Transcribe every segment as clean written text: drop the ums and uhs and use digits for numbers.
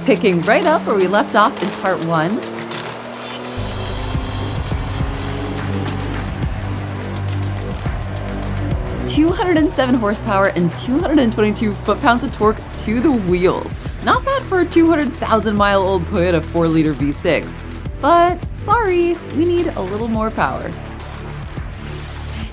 Picking right up where we left off in part 1. ...207 horsepower and 222 foot-pounds of torque to the wheels. Not bad for a 200,000-mile-old Toyota 4-liter V6. But sorry, we need a little more power.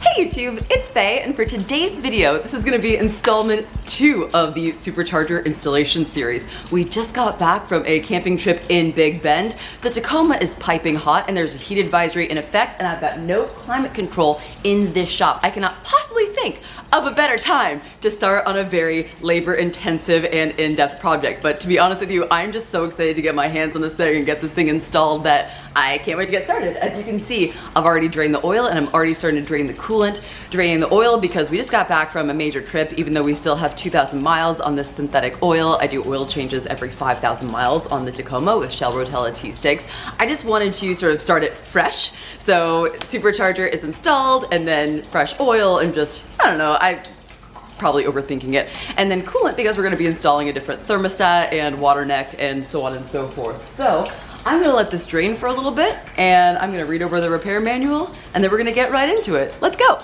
Hey YouTube, it's Faye, and for today's video, this is going to be installment 2 of the Supercharger installation series. We just got back from a camping trip in Big Bend. The Tacoma is piping hot and there's a heat advisory in effect, and I've got no climate control in this shop. I cannot possibly think of a better time to start on a very labor-intensive and in-depth project. But to be honest with you, I'm just so excited to get my hands on this thing and get this thing installed that I can't wait to get started. As you can see, I've already drained the oil and I'm already starting to drain the coolant, draining the oil because we just got back from a major trip. Even though we still have 2,000 miles on this synthetic oil, I do oil changes every 5,000 miles on the Tacoma with Shell Rotella T6. I just wanted to sort of start it fresh. So Supercharger is installed and then fresh oil and just, I don't know, I'm probably overthinking it. And then coolant because we're gonna be installing a different thermostat and water neck and so on and so forth. So I'm gonna let this drain for a little bit and I'm gonna read over the repair manual and then we're gonna get right into it. Let's go.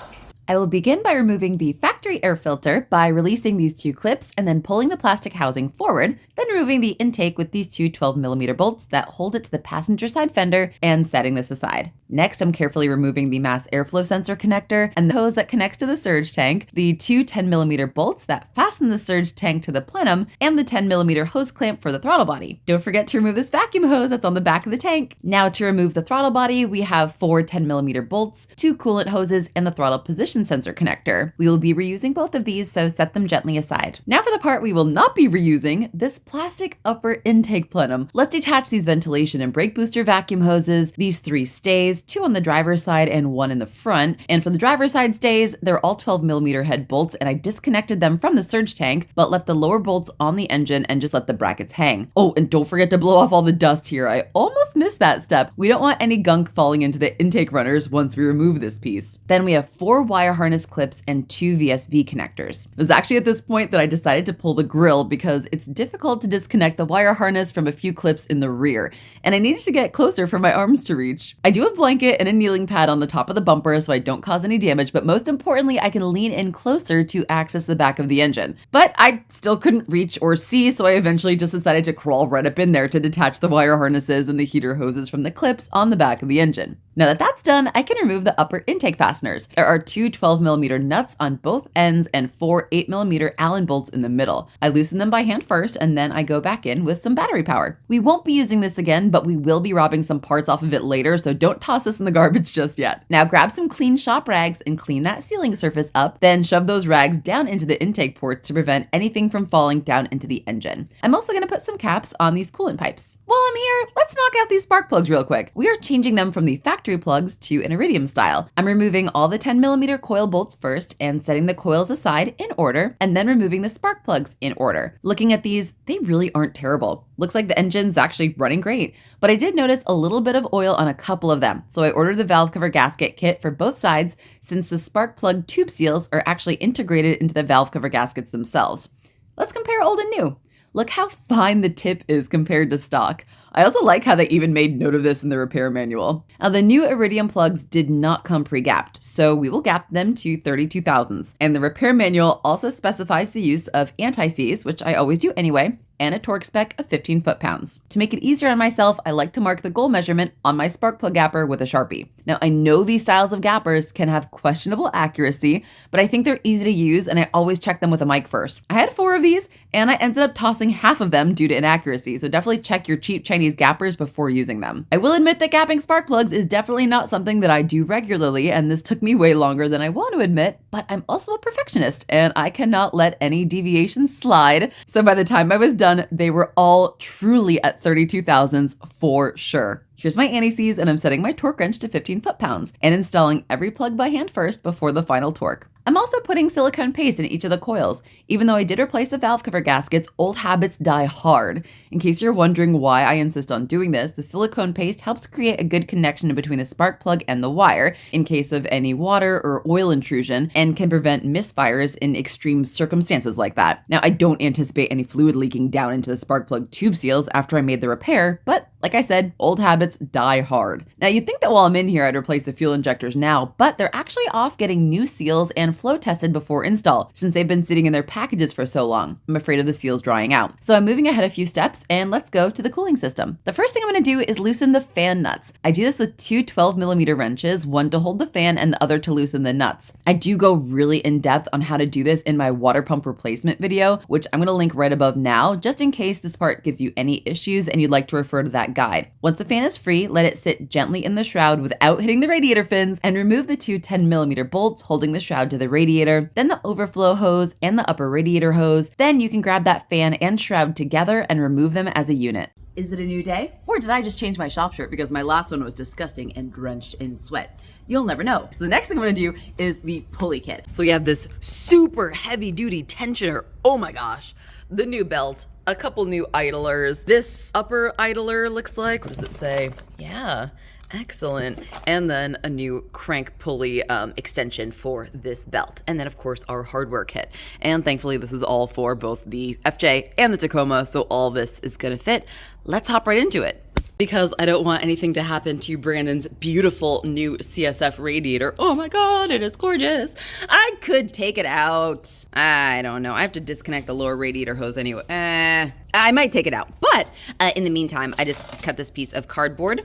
I will begin by removing the factory air filter by releasing these 2 clips and then pulling the plastic housing forward, then removing the intake with these 2 12mm bolts that hold it to the passenger side fender and setting this aside. Next, I'm carefully removing the mass airflow sensor connector and the hose that connects to the surge tank, the 2 10mm bolts that fasten the surge tank to the plenum, and the 10mm hose clamp for the throttle body. Don't forget to remove this vacuum hose that's on the back of the tank. Now to remove the throttle body, we have 4 10mm bolts, 2 coolant hoses, and the throttle position sensor connector. We will be reusing both of these, so set them gently aside. Now for the part we will not be reusing, this plastic upper intake plenum. Let's detach these ventilation and brake booster vacuum hoses, these 3 stays, 2 on the driver's side and 1 in the front. And for the driver's side stays, they're all 12mm head bolts, and I disconnected them from the surge tank, but left the lower bolts on the engine and just let the brackets hang. Oh, and don't forget to blow off all the dust here. I almost missed that step. We don't want any gunk falling into the intake runners once we remove this piece. Then we have 4 wire harness clips and 2 VSV connectors. It was actually at this point that I decided to pull the grill because it's difficult to disconnect the wire harness from a few clips in the rear, and I needed to get closer for my arms to reach. I do have a blanket and a kneeling pad on the top of the bumper so I don't cause any damage, but most importantly, I can lean in closer to access the back of the engine. But I still couldn't reach or see, so I eventually just decided to crawl right up in there to detach the wire harnesses and the heater hoses from the clips on the back of the engine. Now that that's done, I can remove the upper intake fasteners. There are 2 12mm nuts on both ends and 4 8mm Allen bolts in the middle. I loosen them by hand first, and then I go back in with some battery power. We won't be using this again, but we will be robbing some parts off of it later, so don't toss this in the garbage just yet. Now grab some clean shop rags and clean that sealing surface up, then shove those rags down into the intake ports to prevent anything from falling down into the engine. I'm also going to put some caps on these coolant pipes. While I'm here, let's knock out these spark plugs real quick. We are changing them from the factory plugs to an iridium style. I'm removing all the 10mm coil bolts first and setting the coils aside in order, and then removing the spark plugs in order. Looking at these, they really aren't terrible. Looks like the engine's actually running great, but I did notice a little bit of oil on a couple of them, so I ordered the valve cover gasket kit for both sides since the spark plug tube seals are actually integrated into the valve cover gaskets themselves. Let's compare old and new. Look how fine the tip is compared to stock. I also like how they even made note of this in the repair manual. Now the new iridium plugs did not come pre-gapped, so we will gap them to 32 thousandths. And the repair manual also specifies the use of anti-seize, which I always do anyway, and a torque spec of 15 foot-pounds. To make it easier on myself, I like to mark the goal measurement on my spark plug gapper with a Sharpie. Now I know these styles of gappers can have questionable accuracy, but I think they're easy to use and I always check them with a mic first. I had 4 of these and I ended up tossing half of them due to inaccuracy, so definitely check your cheap Chinese gappers before using them. I will admit that gapping spark plugs is definitely not something that I do regularly, and this took me way longer than I want to admit, but I'm also a perfectionist and I cannot let any deviations slide. So by the time I was done, they were all truly at 32 thousandths for sure. Here's my anti-seize, and I'm setting my torque wrench to 15 foot-pounds and installing every plug by hand first before the final torque. I'm also putting silicone paste in each of the coils. Even though I did replace the valve cover gaskets, old habits die hard. In case you're wondering why I insist on doing this, the silicone paste helps create a good connection between the spark plug and the wire in case of any water or oil intrusion, and can prevent misfires in extreme circumstances like that. Now, I don't anticipate any fluid leaking down into the spark plug tube seals after I made the repair, but like I said, old habits die hard. Now, you'd think that while I'm in here, I'd replace the fuel injectors now, but they're actually off getting new seals and flow tested before install, since they've been sitting in their packages for so long. I'm afraid of the seals drying out. So I'm moving ahead a few steps, and let's go to the cooling system. The first thing I'm gonna do is loosen the fan nuts. I do this with two 12mm wrenches, one to hold the fan and the other to loosen the nuts. I do go really in depth on how to do this in my water pump replacement video, which I'm gonna link right above now, just in case this part gives you any issues and you'd like to refer to that guide. Once the fan is free, let it sit gently in the shroud without hitting the radiator fins, and remove the two 10mm bolts holding the shroud to the radiator, then the overflow hose and the upper radiator hose. Then you can grab that fan and shroud together and remove them as a unit. Is it a new day? Or did I just change my shop shirt because my last one was disgusting and drenched in sweat? You'll never know. So the next thing I'm gonna do is the pulley kit. So we have this super heavy duty tensioner. Oh my gosh. The new belt, a couple new idlers. This upper idler looks like, what does it say? Yeah, excellent. And then a new crank pulley extension for this belt. And then of course our hardware kit. And thankfully this is all for both the FJ and the Tacoma, so all this is gonna fit. Let's hop right into it. Because I don't want anything to happen to Brandon's beautiful new CSF radiator. Oh my God, it is gorgeous. I could take it out. I don't know. I have to disconnect the lower radiator hose anyway. I might take it out. But in the meantime, I just cut this piece of cardboard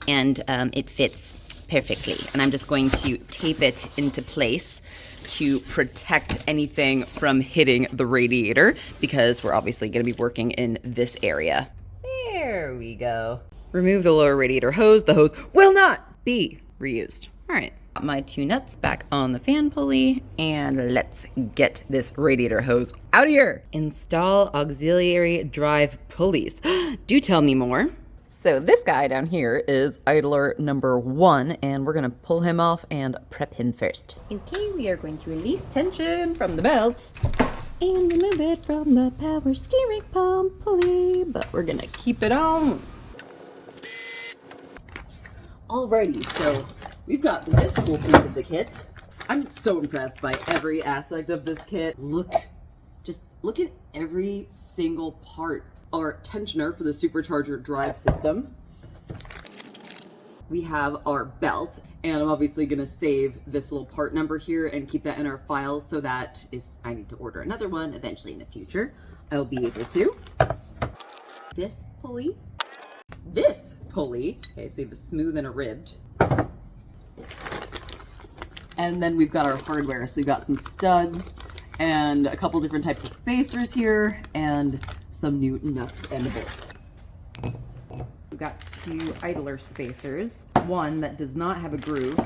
and it fits perfectly. And I'm just going to tape it into place to protect anything from hitting the radiator, because we're obviously going to be working in this area. There we go. Remove the lower radiator hose. The hose will not be reused. All right, got my two nuts back on the fan pulley, and let's get this radiator hose out of here. Install auxiliary drive pulleys. Do tell me more. So this guy down here is idler number 1, and we're gonna pull him off and prep him first. Okay, we are going to release tension from the belt and remove it from the power steering pump pulley, but we're gonna keep it on. Alrighty, so we've got this whole piece of the kit. I'm so impressed by every aspect of this kit. Look at every single part. Our tensioner for the Supercharger drive system. We have our belt, and I'm obviously gonna save this little part number here and keep that in our files so that if I need to order another one eventually in the future, I'll be able to. This pulley. Okay, so you have a smooth and a ribbed. And then we've got our hardware. So we've got some studs and a couple different types of spacers here and some new nuts and bolts. We've got two idler spacers, one that does not have a groove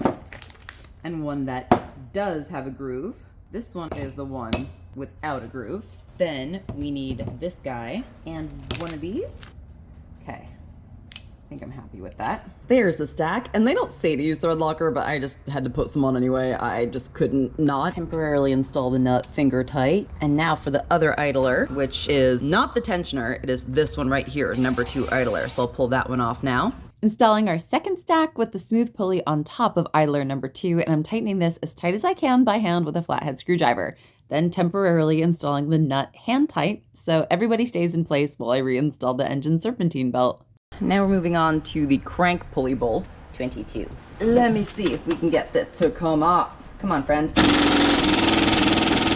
and one that does have a groove. This one is the one without a groove. Then we need this guy and one of these. Okay. I think I'm happy with that. There's the stack, and they don't say to use thread locker, but I just had to put some on anyway. I just couldn't not temporarily install the nut finger tight. And now for the other idler, which is not the tensioner, it is this one right here, number 2 idler. So I'll pull that one off now. Installing our second stack with the smooth pulley on top of idler number 2, and I'm tightening this as tight as I can by hand with a flathead screwdriver. Then temporarily installing the nut hand tight so everybody stays in place while I reinstall the engine serpentine belt. Now we're moving on to the crank pulley bolt, 22. Let me see if we can get this to come off. Come on, friend.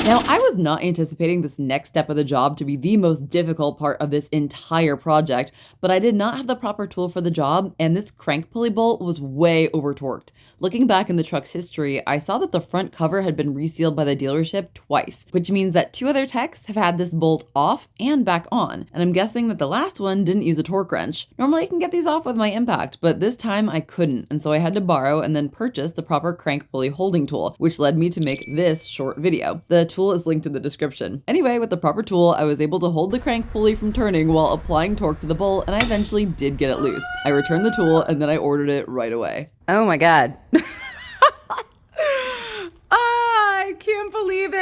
Now, I was not anticipating this next step of the job to be the most difficult part of this entire project, but I did not have the proper tool for the job, and this crank pulley bolt was way over torqued. Looking back in the truck's history, I saw that the front cover had been resealed by the dealership twice, which means that 2 other techs have had this bolt off and back on, and I'm guessing that the last one didn't use a torque wrench. Normally I can get these off with my impact, but this time I couldn't, and so I had to borrow and then purchase the proper crank pulley holding tool, which led me to make this short video. The tool is linked in the description. Anyway, with the proper tool, I was able to hold the crank pulley from turning while applying torque to the bolt, and I eventually did get it loose. I returned the tool and then I ordered it right away. Oh my God. I can't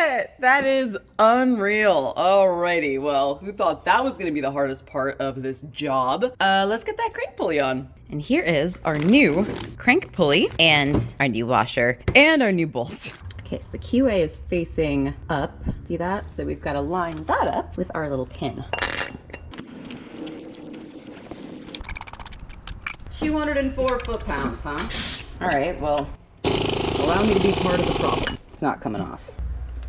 it! That is unreal. Alrighty, well, who thought that was gonna be the hardest part of this job? Let's get that crank pulley on. And here is our new crank pulley and our new washer and our new bolt. Okay, so the QA is facing up. See that? So we've got to line that up with our little pin. 204 foot-pounds, huh? All right, well, allow me to be part of the problem. It's not coming off.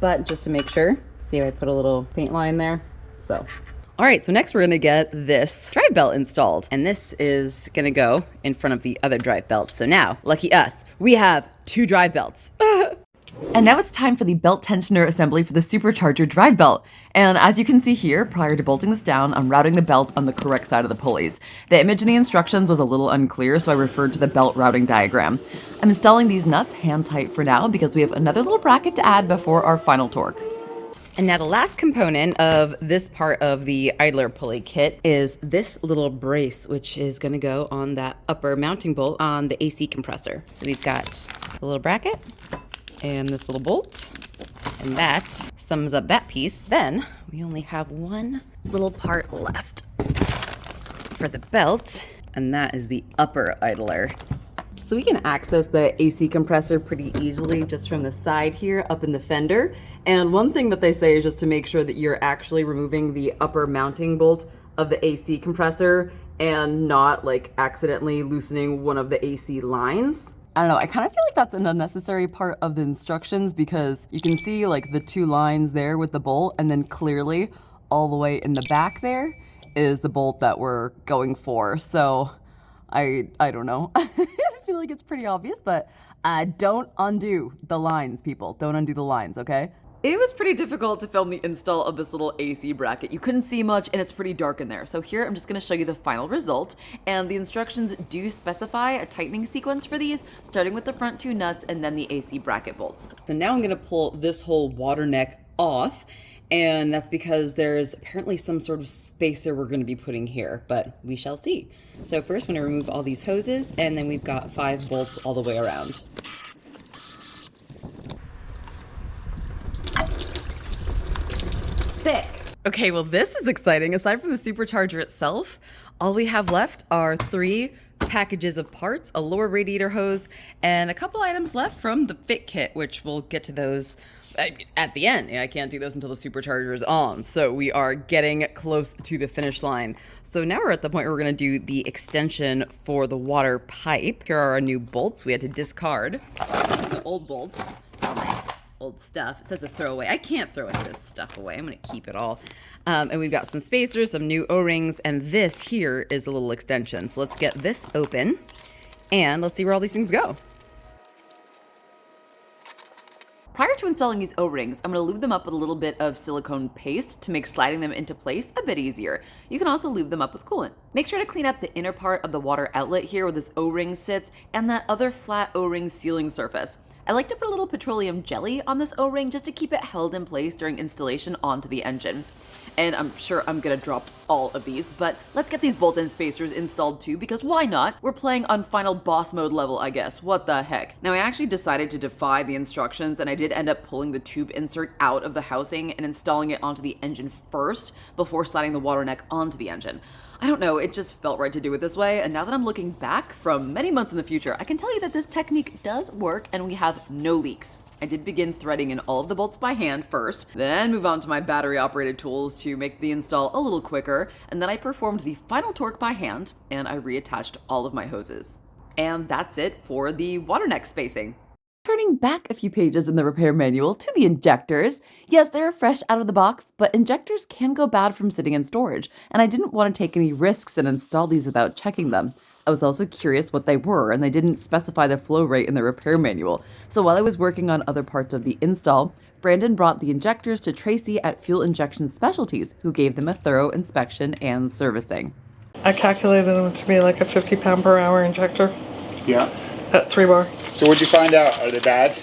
But just to make sure, see I put a little paint line there? So. All right, so next we're gonna get this drive belt installed. And this is gonna go in front of the other drive belt. So now, lucky us, we have 2 drive belts. And now it's time for the belt tensioner assembly for the Supercharger drive belt. And as you can see here, prior to bolting this down, I'm routing the belt on the correct side of the pulleys. The image in the instructions was a little unclear, so I referred to the belt routing diagram. I'm installing these nuts hand tight for now because we have another little bracket to add before our final torque. And now the last component of this part of the idler pulley kit is this little brace, which is gonna go on that upper mounting bolt on the AC compressor. So we've got a little bracket and this little bolt, and that sums up that piece. Then we only have one little part left for the belt, and that is the upper idler. So we can access the AC compressor pretty easily just from the side here up in the fender. And one thing that they say is just to make sure that you're actually removing the upper mounting bolt of the AC compressor and not like accidentally loosening one of the AC lines. I don't know, I kind of feel like that's an unnecessary part of the instructions because you can see like the 2 lines there with the bolt, and then clearly all the way in the back there is the bolt that we're going for. So I don't know. I feel like it's pretty obvious, but don't undo the lines, people. Don't undo the lines, okay? It was pretty difficult to film the install of this little AC bracket. You couldn't see much and it's pretty dark in there. So here I'm just gonna show you the final result, and the instructions do specify a tightening sequence for these, starting with the front 2 nuts and then the AC bracket bolts. So now I'm gonna pull this whole water neck off, and that's because there's apparently some sort of spacer we're gonna be putting here, but we shall see. So first I'm gonna remove all these hoses, and then we've got 5 bolts all the way around. Sick. Okay, well this is exciting. Aside from the Supercharger itself, all we have left are 3 packages of parts, a lower radiator hose, and a couple items left from the fit kit, which we'll get to those at the end. I can't do those until the Supercharger is on, so we are getting close to the finish line. So now we're at the point where we're gonna do the extension for the water pipe. Here are our new bolts. We had to discard the old bolts. Old stuff. It says a throwaway. I can't throw any of this stuff away. I'm going to keep it all. And we've got some spacers, some new O-rings, and this here is a little extension. So let's get this open, and let's see where all these things go. Prior to installing these O-rings, I'm going to lube them up with a little bit of silicone paste to make sliding them into place a bit easier. You can also lube them up with coolant. Make sure to clean up the inner part of the water outlet here where this O-ring sits and that other flat O-ring sealing surface. I like to put a little petroleum jelly on this O-ring just to keep it held in place during installation onto the engine. And I'm sure I'm gonna drop all of these, but let's get these bolt-in spacers installed too, because why not? We're playing on final boss mode level, I guess. What the heck? Now I actually decided to defy the instructions, and I did end up pulling the tube insert out of the housing and installing it onto the engine first before sliding the water neck onto the engine. I don't know, it just felt right to do it this way, and now that I'm looking back from many months in the future, I can tell you that this technique does work and we have no leaks. I did begin threading in all of the bolts by hand first, then move on to my battery-operated tools to make the install a little quicker, and then I performed the final torque by hand, and I reattached all of my hoses. And that's it for the water neck spacing. Turning back a few pages in the repair manual to the injectors. Yes, they're fresh out of the box, but injectors can go bad from sitting in storage, and I didn't want to take any risks and install these without checking them. I was also curious what they were, and they didn't specify the flow rate in the repair manual. So while I was working on other parts of the install, Brandon brought the injectors to Tracy at Fuel Injection Specialties, who gave them a thorough inspection and servicing. I calculated them to be like a 50 pound per hour injector. Yeah. At 3 bar. So what'd you find out? Are they bad?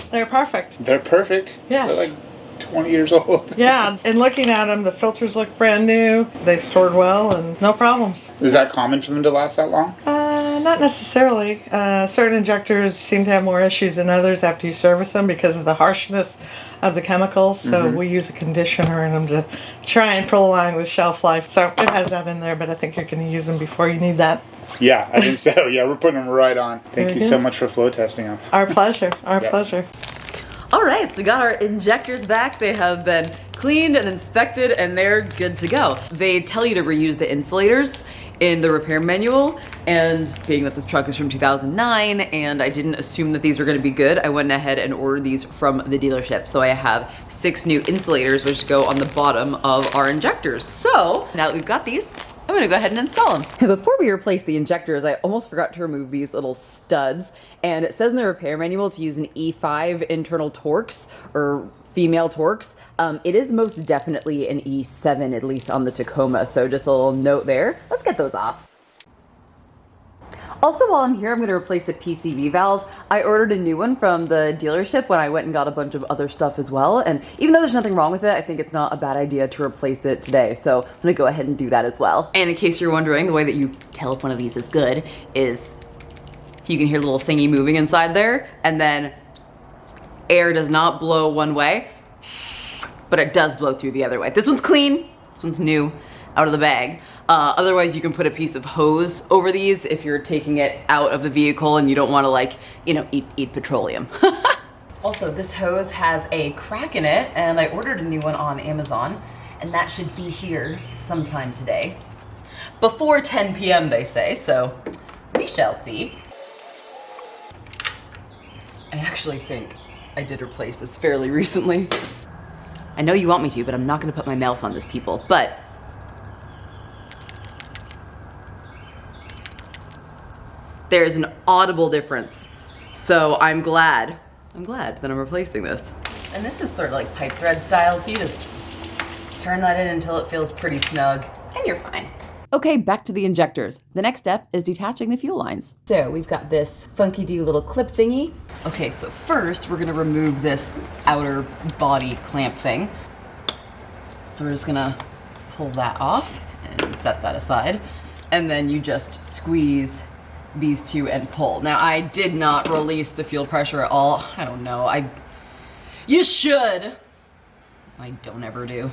They're perfect. They're perfect? Yes. They're like 20 years old. Yeah, and looking at them, the filters look brand new. They stored well and no problems. Is that common for them to last that long? Not necessarily. Certain injectors seem to have more issues than others after you service them because of the harshness of the chemicals. So we use a conditioner in them to try and prolong the shelf life. So it has that in there, but I think you're going to use them before you need that. Yeah, I think so. Yeah, we're putting them right on. Thank you Very so good. much for flow testing them. Our pleasure. Our Yes. pleasure. All right, so we got our injectors back. They have been cleaned and inspected and they're good to go. They tell you to reuse the insulators in the repair manual, and being that this truck is from 2009 and I didn't assume that these were going to be good, I went ahead and ordered these from the dealership. So I have 6 new insulators which go on the bottom of our injectors. So now that we've got these, I'm gonna go ahead and install them. And before we replace the injectors, I almost forgot to remove these little studs. And it says in the repair manual to use an E5 internal Torx, or female Torx. It is most definitely an E7, at least on the Tacoma. So just a little note there. Let's get those off. Also, while I'm here, I'm going to replace the PCV valve. I ordered a new one from the dealership when I went and got a bunch of other stuff as well. And even though there's nothing wrong with it, I think it's not a bad idea to replace it today. So I'm going to go ahead and do that as well. And in case you're wondering, the way that you tell if one of these is good is you can hear the little thingy moving inside there, and then air does not blow one way, but it does blow through the other way. This one's clean. This one's new, out of the bag. Otherwise, you can put a piece of hose over these if you're taking it out of the vehicle and you don't want to, like, you know, eat petroleum. Also, this hose has a crack in it, and I ordered a new one on Amazon, and that should be here sometime today. Before 10 p.m. they say, so we shall see. I actually think I did replace this fairly recently. I know you want me to, but I'm not going to put my mouth on this, people. But there's an audible difference. So I'm glad that I'm replacing this. And this is sort of like pipe thread style, so you just turn that in until it feels pretty snug, and you're fine. Okay, back to the injectors. The next step is detaching the fuel lines. So we've got this funky-doo little clip thingy. Okay, so first we're gonna remove this outer body clamp thing. So we're just gonna pull that off and set that aside. And then you just squeeze these two and pull. Now, I did not release the fuel pressure at all. I don't know, you should. I don't ever do.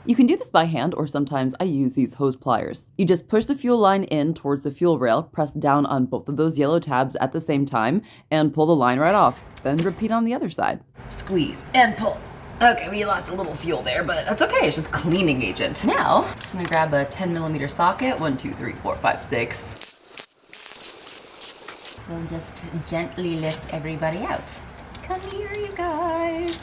You can do this by hand, or sometimes I use these hose pliers. You just push the fuel line in towards the fuel rail, press down on both of those yellow tabs at the same time, and pull the line right off. Then repeat on the other side. Squeeze and pull. Okay, we lost a little fuel there, but that's okay. It's just cleaning agent. Now, just gonna grab a 10mm socket. 1, 2, 3, 4, 5, 6. We'll just gently lift everybody out. Come here, you guys.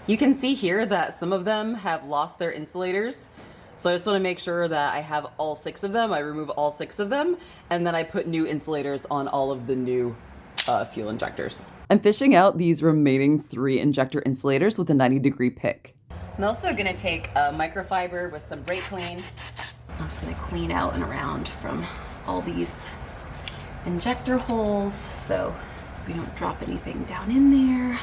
You can see here that some of them have lost their insulators. So I just want to make sure that I have all 6 of them. I remove all 6 of them, and then I put new insulators on all of the new fuel injectors. I'm fishing out these remaining 3 injector insulators with a 90-degree pick. I'm also gonna take a microfiber with some brake clean. I'm just gonna clean out and around from all these injector holes so we don't drop anything down in there.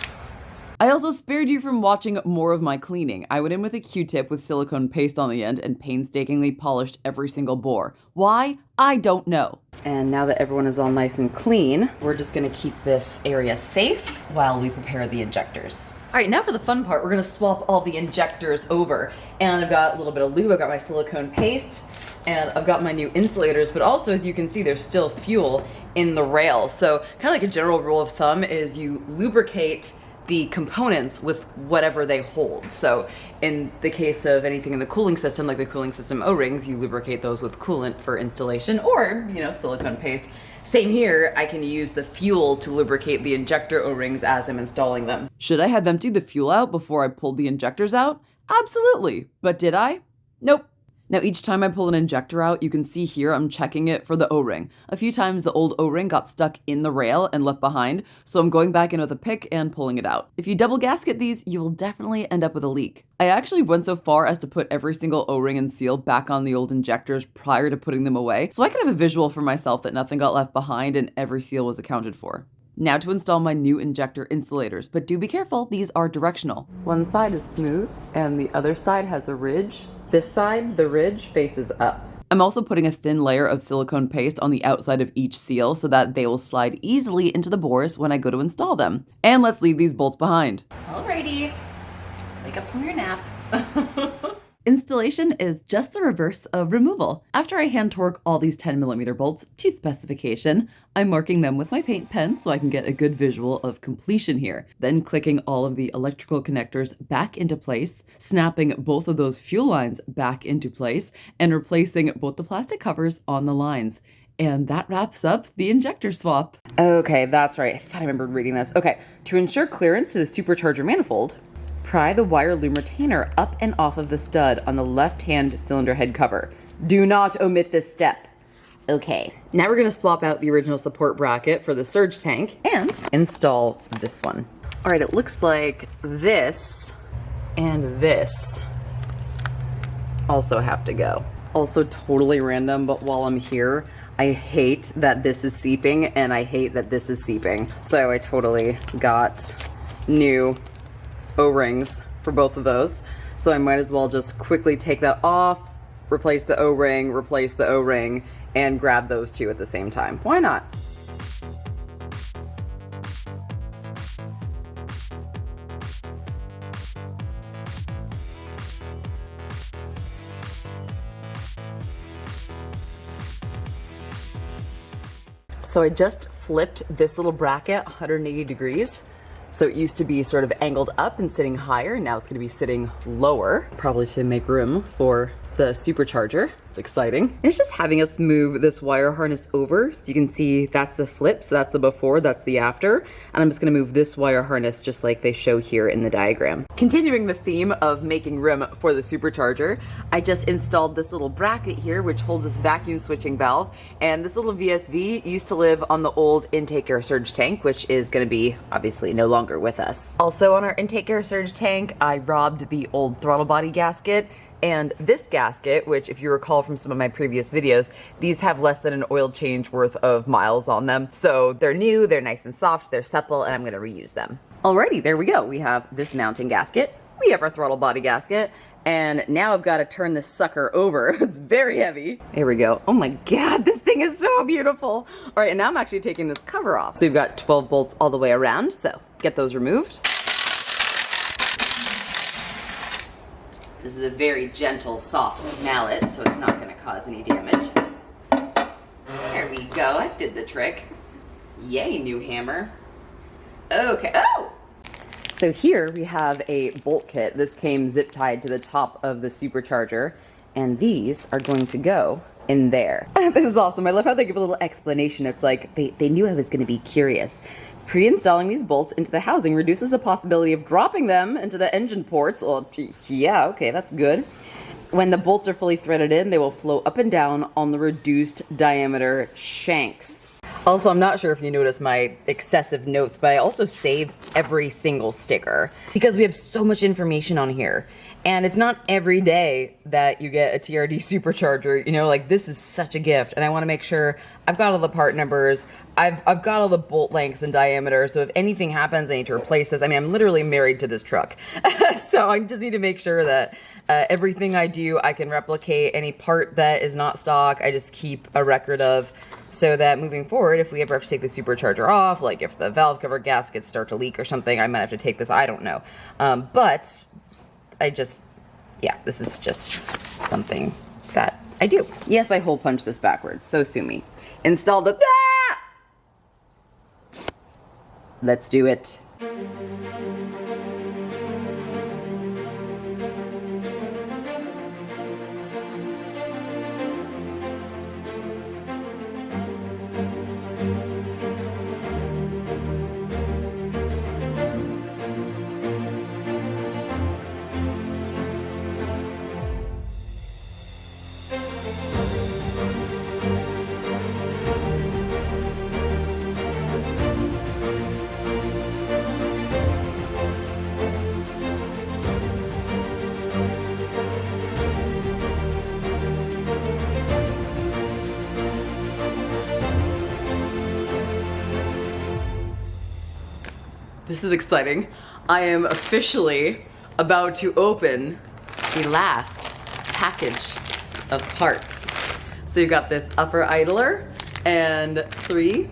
I also spared you from watching more of my cleaning. I went in with a Q-tip with silicone paste on the end and painstakingly polished every single bore. Why? I don't know. And now that everyone is all nice and clean, we're just gonna keep this area safe while we prepare the injectors. All right, now for the fun part, we're gonna swap all the injectors over. And I've got a little bit of lube, I've got my silicone paste, and I've got my new insulators, but also, as you can see, there's still fuel in the rail. So kind of like a general rule of thumb is you lubricate the components with whatever they hold. So in the case of anything in the cooling system, like the cooling system O-rings, you lubricate those with coolant for installation, or, you know, silicone paste. Same here, I can use the fuel to lubricate the injector O-rings as I'm installing them. Should I have emptied the fuel out before I pulled the injectors out? Absolutely. But did I? Nope. Now, each time I pull an injector out, you can see here I'm checking it for the O-ring. A few times the old O-ring got stuck in the rail and left behind, so I'm going back in with a pick and pulling it out. If you double gasket these, you will definitely end up with a leak. I actually went so far as to put every single O-ring and seal back on the old injectors prior to putting them away, so I could have a visual for myself that nothing got left behind and every seal was accounted for. Now to install my new injector insulators, but do be careful, these are directional. One side is smooth and the other side has a ridge. This side, the ridge faces up. I'm also putting a thin layer of silicone paste on the outside of each seal so that they will slide easily into the bores when I go to install them. And let's leave these bolts behind. Alrighty, wake up from your nap. Installation is just the reverse of removal. After I hand torque all these 10mm bolts to specification, I'm marking them with my paint pen so I can get a good visual of completion here. Then clicking all of the electrical connectors back into place, snapping both of those fuel lines back into place, and replacing both the plastic covers on the lines. And that wraps up the injector swap. Okay, that's right. I thought I remembered reading this. Okay, to ensure clearance to the supercharger manifold, pry the wire loom retainer up and off of the stud on the left-hand cylinder head cover. Do not omit this step. Okay, now we're gonna swap out the original support bracket for the surge tank and install this one. All right, it looks like this and this also have to go. Also totally random, but while I'm here, I hate that this is seeping and I hate that this is seeping. So I totally got new O-rings for both of those. So I might as well just quickly take that off, replace the O-ring, and grab those two at the same time. Why not? So I just flipped this little bracket 180 degrees. So it used to be sort of angled up and sitting higher. Now it's gonna be sitting lower, probably to make room for the supercharger. It's exciting. And it's just having us move this wire harness over. So you can see that's the flip, so that's the before, that's the after. And I'm just gonna move this wire harness just like they show here in the diagram. Continuing the theme of making room for the supercharger, I just installed this little bracket here, which holds this vacuum switching valve. And this little VSV used to live on the old intake air surge tank, which is gonna be obviously no longer with us. Also on our intake air surge tank, I robbed the old throttle body gasket. And this gasket, which if you recall from some of my previous videos, these have less than an oil change worth of miles on them. So they're new, they're nice and soft, they're supple, and I'm gonna reuse them. Alrighty, there we go. We have this mounting gasket, we have our throttle body gasket, and now I've gotta turn this sucker over. It's very heavy. There we go. Oh my God, this thing is so beautiful. All right, and now I'm actually taking this cover off. So we've got 12 bolts all the way around, so get those removed. This is a very gentle, soft mallet, so it's not gonna cause any damage. There we go, I did the trick. Yay, new hammer. Okay, oh! So here we have a bolt kit. This came zip tied to the top of the supercharger, and these are going to go in there. This is awesome. I love how they give a little explanation. It's like they knew I was gonna be curious. Pre-installing these bolts into the housing reduces the possibility of dropping them into the engine ports. Well, yeah, okay, that's good. When the bolts are fully threaded in, they will flow up and down on the reduced diameter shanks. Also, I'm not sure if you noticed my excessive notes, but I also saved every single sticker because we have so much information on here. And it's not every day that you get a TRD supercharger, you know, like this is such a gift. And I want to make sure I've got all the part numbers, I've got all the bolt lengths and diameters. So if anything happens, I need to replace this. I mean, I'm literally married to this truck. So I just need to make sure that everything I do, I can replicate. Any part that is not stock, I just keep a record of, so that moving forward, if we ever have to take the supercharger off, like if the valve cover gaskets start to leak or something, I might have to take this, I don't know. But yeah, this is just something that I do. Yes, I hole punch this backwards, so sue me. Install the, let's do it. This is exciting. I am officially about to open the last package of parts So you've got this upper idler and 3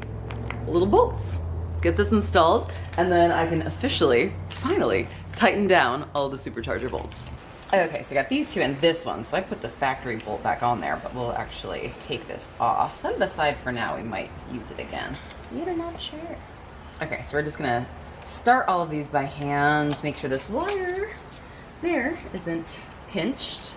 little bolts. Let's get this installed, and then I can officially, finally, tighten down all the supercharger bolts. Okay, so I got these 2 and this one. So I put the factory bolt back on there, but we'll actually take this off. Set it aside for now, we might use it again. We're not sure. Okay, so we're just gonna start all of these by hand, make sure this wire there isn't pinched.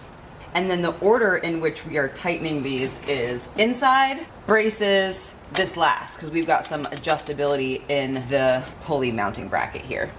And then the order in which we are tightening these is inside, braces, this last, because we've got some adjustability in the pulley mounting bracket here.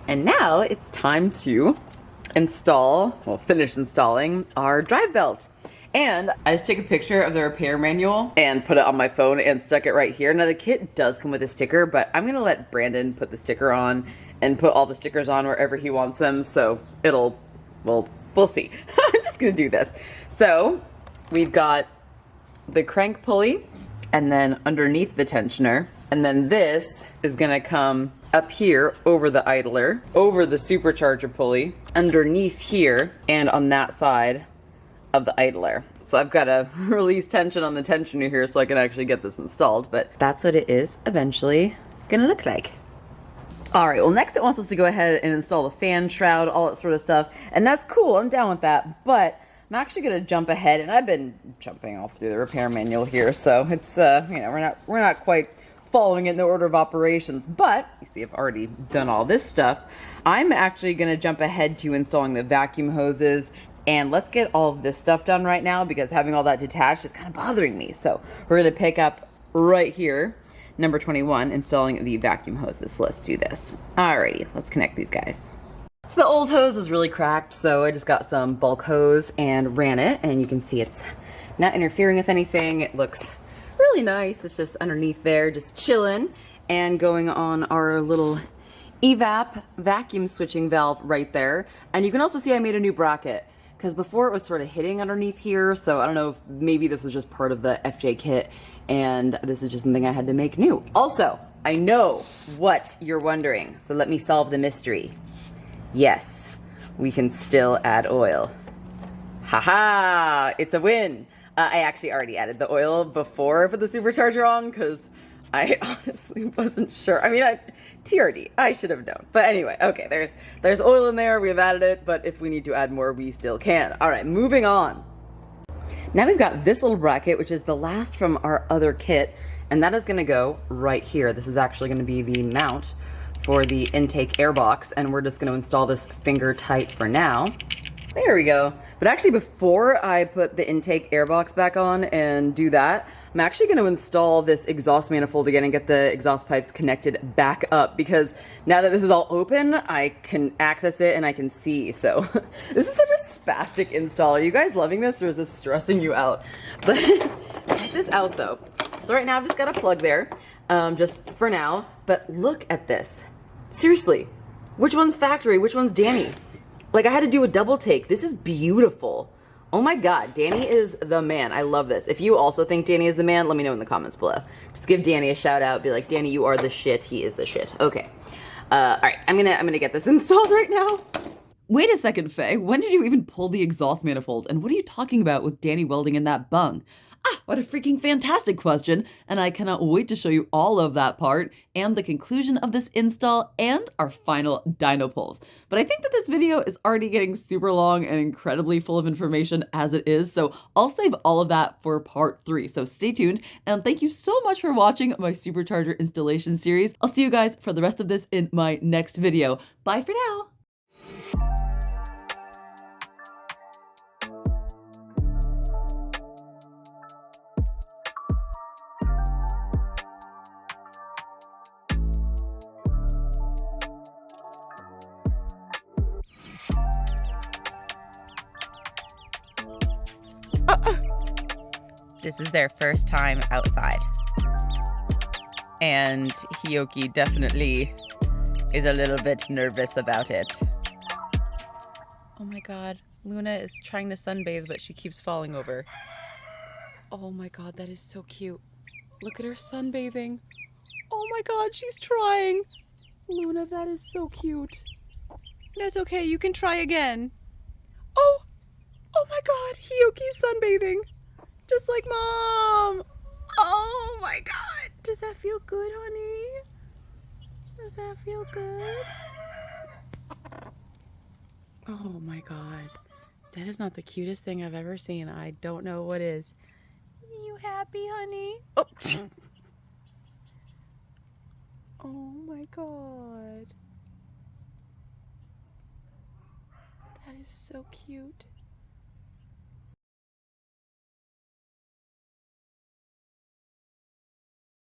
And now it's time to finish installing our drive belt. And I just took a picture of the repair manual and put it on my phone and stuck it right here. Now the kit does come with a sticker, but I'm gonna let Brandon put the sticker on and put all the stickers on wherever he wants them. So we'll see. I'm just gonna do this. So we've got the crank pulley and then underneath the tensioner. And then this is gonna come up here over the idler, over the supercharger pulley, underneath here, and on that side of the idler. So I've got to release tension on the tensioner here so I can actually get this installed, but that's what it is eventually gonna look like. All right, well next it wants us to go ahead and install the fan shroud, all that sort of stuff, and that's cool, I'm down with that, but I'm actually gonna jump ahead, and I've been jumping all through the repair manual here, so it's, you know, we're not quite following it in the order of operations, but you see I've already done all this stuff. I'm actually gonna jump ahead to installing the vacuum hoses, and let's get all of this stuff done right now because having all that detached is kind of bothering me. So we're gonna pick up right here, number 21, installing the vacuum hoses. So let's do this. Alrighty, let's connect these guys. So the old hose was really cracked, so I just got some bulk hose and ran it, and you can see it's not interfering with anything. It looks really nice. It's just underneath there, just chilling, and going on our little evap vacuum switching valve right there. And you can also see I made a new bracket because before it was sort of hitting underneath here, so I don't know if maybe this was just part of the FJ kit and this is just something I had to make new. Also, I know what you're wondering, so let me solve the mystery. Yes, we can still add oil. Haha, it's a win. I actually already added the oil before I put the supercharger on because I honestly wasn't sure. I mean, TRD, I should have known. But anyway, okay, there's oil in there. We've added it, but if we need to add more, we still can. All right, moving on. Now we've got this little bracket, which is the last from our other kit, and that is gonna go right here. This is actually gonna be the mount for the intake air box, and we're just gonna install this finger tight for now. There we go. But actually before I put the intake air box back on and do that, I'm actually going to install this exhaust manifold again and get the exhaust pipes connected back up because now that this is all open, I can access it and I can see. So this is such a spastic install. Are you guys loving this or is this stressing you out? But check this out though. So right now I've just got a plug there, just for now, but look at this. Seriously, which one's factory? Which one's Danny? Like I had to do a double take. This is beautiful. Oh my God, Danny is the man. I love this. If you also think Danny is the man, let me know in the comments below. Just give Danny a shout out. Be like, Danny, you are the shit. He is the shit. Okay. All right, I'm gonna get this installed right now. Wait a second, Faye. When did you even pull the exhaust manifold? And what are you talking about with Danny welding in that bung? Ah, what a freaking fantastic question. And I cannot wait to show you all of that part and the conclusion of this install and our final dyno pulls. But I think that this video is already getting super long and incredibly full of information as it is. So I'll save all of that for part 3. So stay tuned. And thank you so much for watching my Supercharger installation series. I'll see you guys for the rest of this in my next video. Bye for now. This is their first time outside. And Hioki definitely is a little bit nervous about it. Oh my god, Luna is trying to sunbathe, but she keeps falling over. Oh my god, that is so cute. Look at her sunbathing. Oh my god, she's trying. Luna, that is so cute. That's okay, you can try again. Oh! Oh my god, Hioki's sunbathing. Just like Mom. Oh my god. Does that feel good, honey? Does that feel good? Oh my god. That is not the cutest thing I've ever seen. I don't know what is. You happy, honey? Oh. Oh my god. That is so cute.